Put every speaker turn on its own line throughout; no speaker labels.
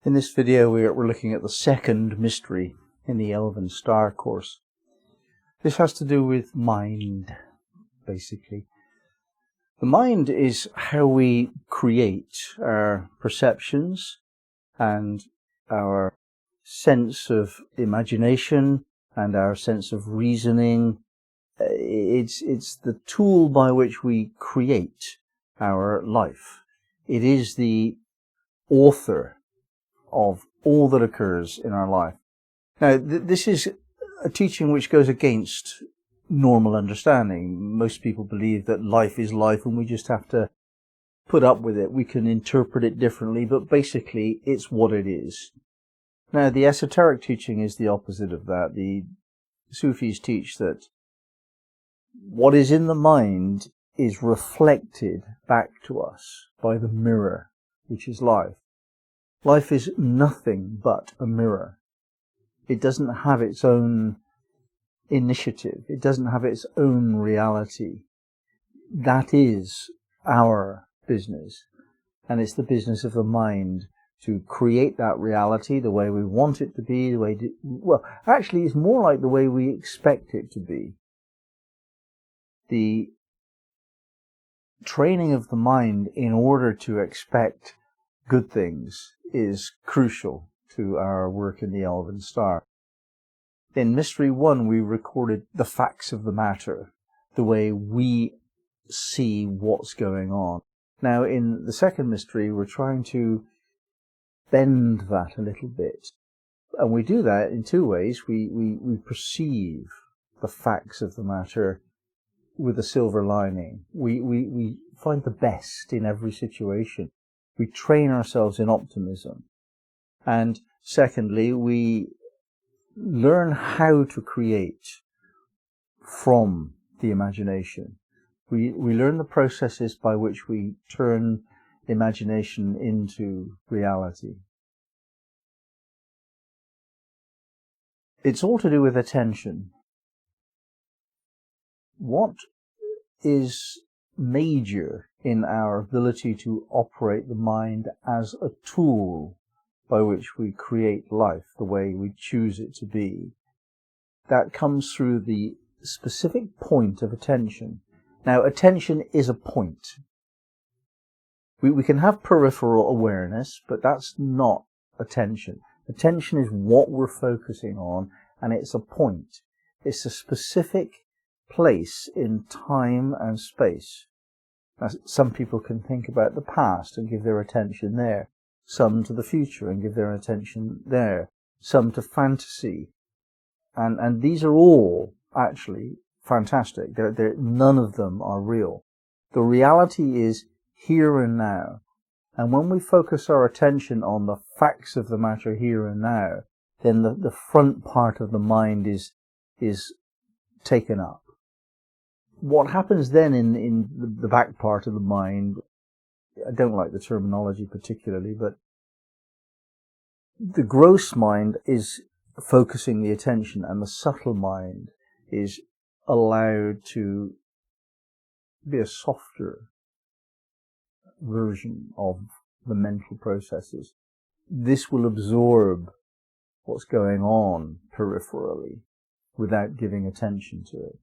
In this video we're looking at the second mystery in the Elven Star course. This has to do with mind, basically. The mind is how we create our perceptions and our sense of imagination and our sense of reasoning. It's the tool by which we create our life. It is the author of all that occurs in our life. Now, this is a teaching which goes against normal understanding. Most people believe that life is life and we just have to put up with it. We can interpret it differently, but basically it's what it is. Now, the esoteric teaching is the opposite of that. The Sufis teach that what is in the mind is reflected back to us by the mirror, which is life. Life is nothing but a mirror. It doesn't have its own initiative. It doesn't have its own reality. That is our business. And it's the business of the mind to create that reality the way we want it to be, actually it's more like the way we expect it to be. The training of the mind in order to expect good things is crucial to our work in the Elven Star. In Mystery 1, we recorded the facts of the matter, the way we see what's going on. Now, in the second mystery, we're trying to bend that a little bit. And we do that in two ways. We perceive the facts of the matter with a silver lining. We find the best in every situation. We train ourselves in optimism. And secondly, we learn how to create from the imagination. We learn the processes by which we turn imagination into reality. It's all to do with attention. What is major in our ability to operate the mind as a tool by which we create life the way we choose it to be? That comes through the specific point of attention. Now, attention is a point. We can have peripheral awareness, but that's not attention. Attention is what we're focusing on, and it's a point. It's a specific place in time and space. Now, some people can think about the past and give their attention there. Some to the future and give their attention there. Some to fantasy. And these are all actually fantastic. None of them are real. The reality is here and now. And when we focus our attention on the facts of the matter here and now, then the front part of the mind is taken up. What happens then in the back part of the mind, I don't like the terminology particularly, but the gross mind is focusing the attention and the subtle mind is allowed to be a softer version of the mental processes. This will absorb what's going on peripherally without giving attention to it.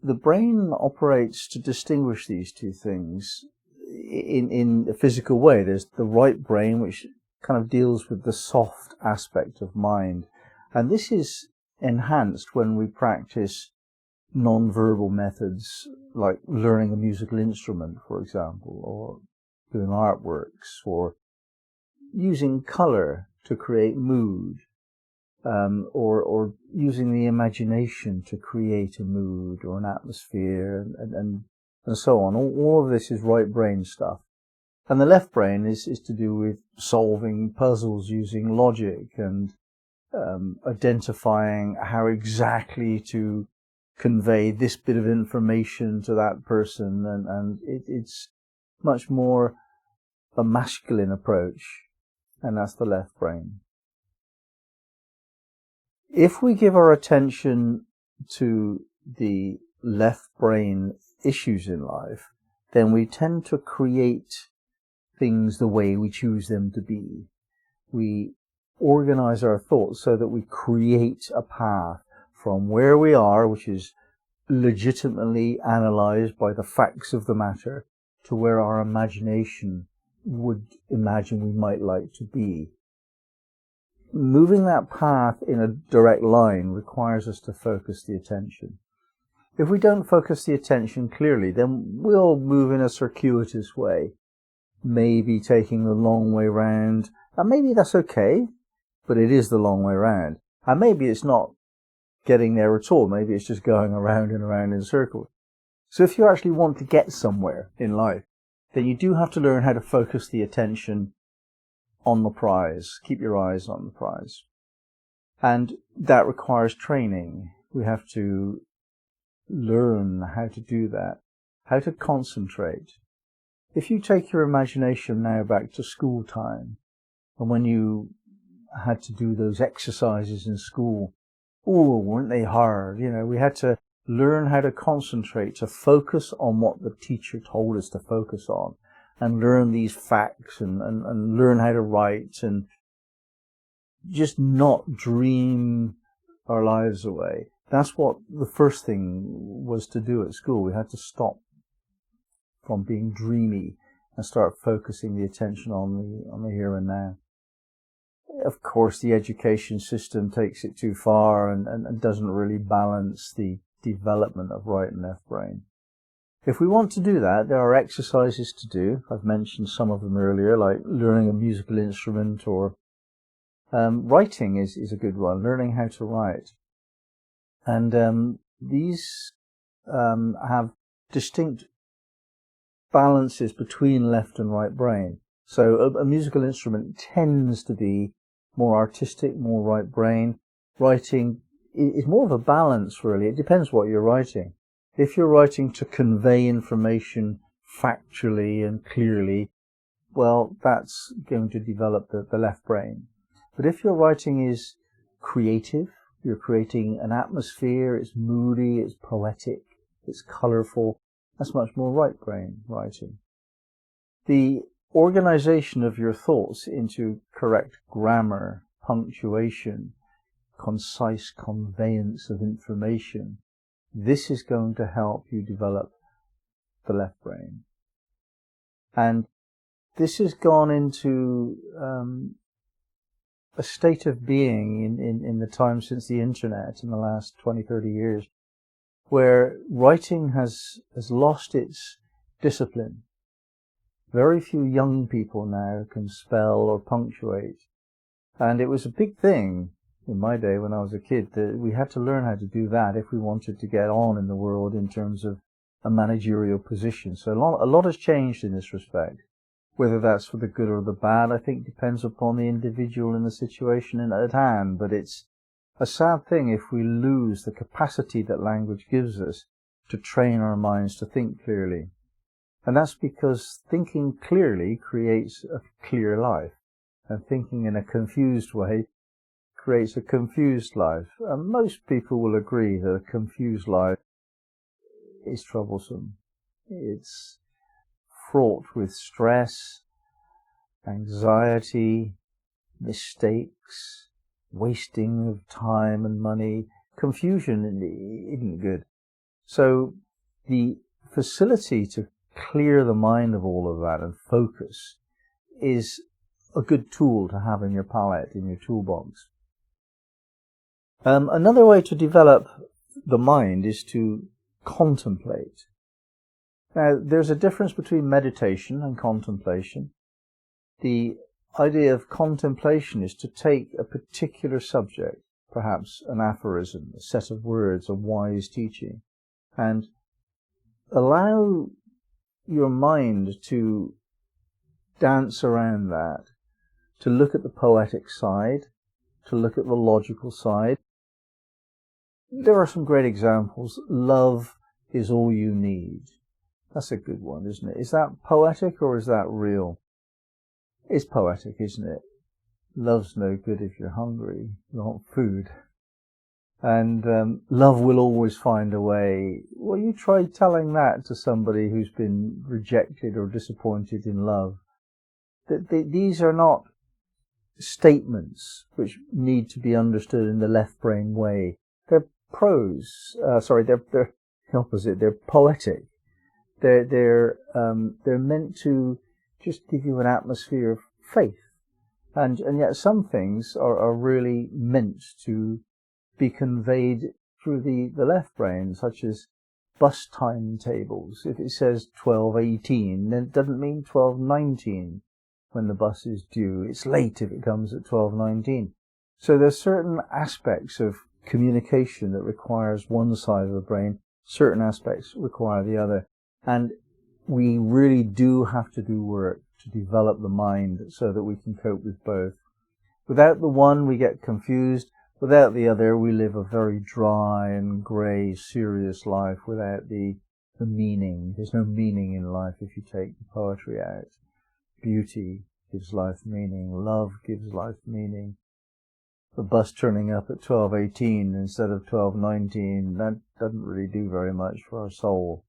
The brain operates to distinguish these two things in a physical way. There's the right brain, which kind of deals with the soft aspect of mind. And this is enhanced when we practice non-verbal methods like learning a musical instrument, for example, or doing artworks, or using color to create mood, or using the imagination to create a mood or an atmosphere, and so on. All of this is right brain stuff. And the left brain is to do with solving puzzles using logic and identifying how exactly to convey this bit of information to that person, and it's much more a masculine approach, and that's the left brain. If we give our attention to the left brain issues in life, then we tend to create things the way we choose them to be. We organize our thoughts so that we create a path from where we are, which is legitimately analyzed by the facts of the matter, to where our imagination would imagine we might like to be. Moving that path in a direct line requires us to focus the attention. If we don't focus the attention clearly, then we'll move in a circuitous way, maybe taking the long way round, and maybe that's okay, but it is the long way round. And maybe it's not getting there at all, maybe it's just going around and around in circles. So if you actually want to get somewhere in life, then you do have to learn how to focus the attention on the prize. Keep your eyes on the prize. And that requires training. We have to learn how to do that, how to concentrate. If you take your imagination now back to school time, and when you had to do those exercises in school, oh, weren't they hard? You know, we had to learn how to concentrate, to focus on what the teacher told us to focus on, and learn these facts and learn how to write and just not dream our lives away. That's what the first thing was to do at school. We had to stop from being dreamy and start focusing the attention on the here and now. Of course, the education system takes it too far and doesn't really balance the development of right and left brain. If we want to do that, there are exercises to do. I've mentioned some of them earlier, like learning a musical instrument, or writing is a good one, learning how to write. And these have distinct balances between left and right brain. So a musical instrument tends to be more artistic, more right brain. Writing is more of a balance, really. It depends what you're writing. If you're writing to convey information factually and clearly, well, that's going to develop the left brain. But if your writing is creative, you're creating an atmosphere, it's moody, it's poetic, it's colourful, that's much more right brain writing. The organization of your thoughts into correct grammar, punctuation, concise conveyance of information, this is going to help you develop the left brain. And this has gone into a state of being in the time since the internet, in the last 20, 30 years, where writing has lost its discipline. Very few young people now can spell or punctuate. And it was a big thing in my day when I was a kid that we had to learn how to do that if we wanted to get on in the world in terms of a managerial position. So a lot has changed in this respect. Whether that's for the good or the bad, I think depends upon the individual and the situation at hand. But it's a sad thing if we lose the capacity that language gives us to train our minds to think clearly. And that's because thinking clearly creates a clear life, and thinking in a confused way creates a confused life. And most people will agree that a confused life is troublesome. It's fraught with stress, anxiety, mistakes, wasting of time and money. Confusion isn't good. So the facility to clear the mind of all of that and focus is a good tool to have in your palette, in your toolbox. Another way to develop the mind is to contemplate. Now, there's a difference between meditation and contemplation. The idea of contemplation is to take a particular subject, perhaps an aphorism, a set of words, a wise teaching, and allow your mind to dance around that, to look at the poetic side, to look at the logical side. There are some great examples. Love is all you need. That's a good one, isn't it? Is that poetic or is that real? It's poetic, isn't it? Love's no good if you're hungry, you want food. And love will always find a way. Well, you try telling that to somebody who's been rejected or disappointed in love. These are not statements which need to be understood in the left brain way. They're prose. They're the opposite. They're poetic. They're meant to just give you an atmosphere of faith, and yet some things are really meant to be conveyed through the left brain, such as bus timetables. If it says 12:18, then it doesn't mean 12:19 when the bus is due. It's late if it comes at 12:19. So there's certain aspects of communication that requires one side of the brain, certain aspects require the other. And we really do have to do work to develop the mind so that we can cope with both. Without the one, we get confused. Without the other, we live a very dry and grey, serious life without the meaning. There's no meaning in life if you take the poetry out. Beauty gives life meaning. Love gives life meaning. The bus turning up at 12:18 instead of 12:19, that doesn't really do very much for our soul.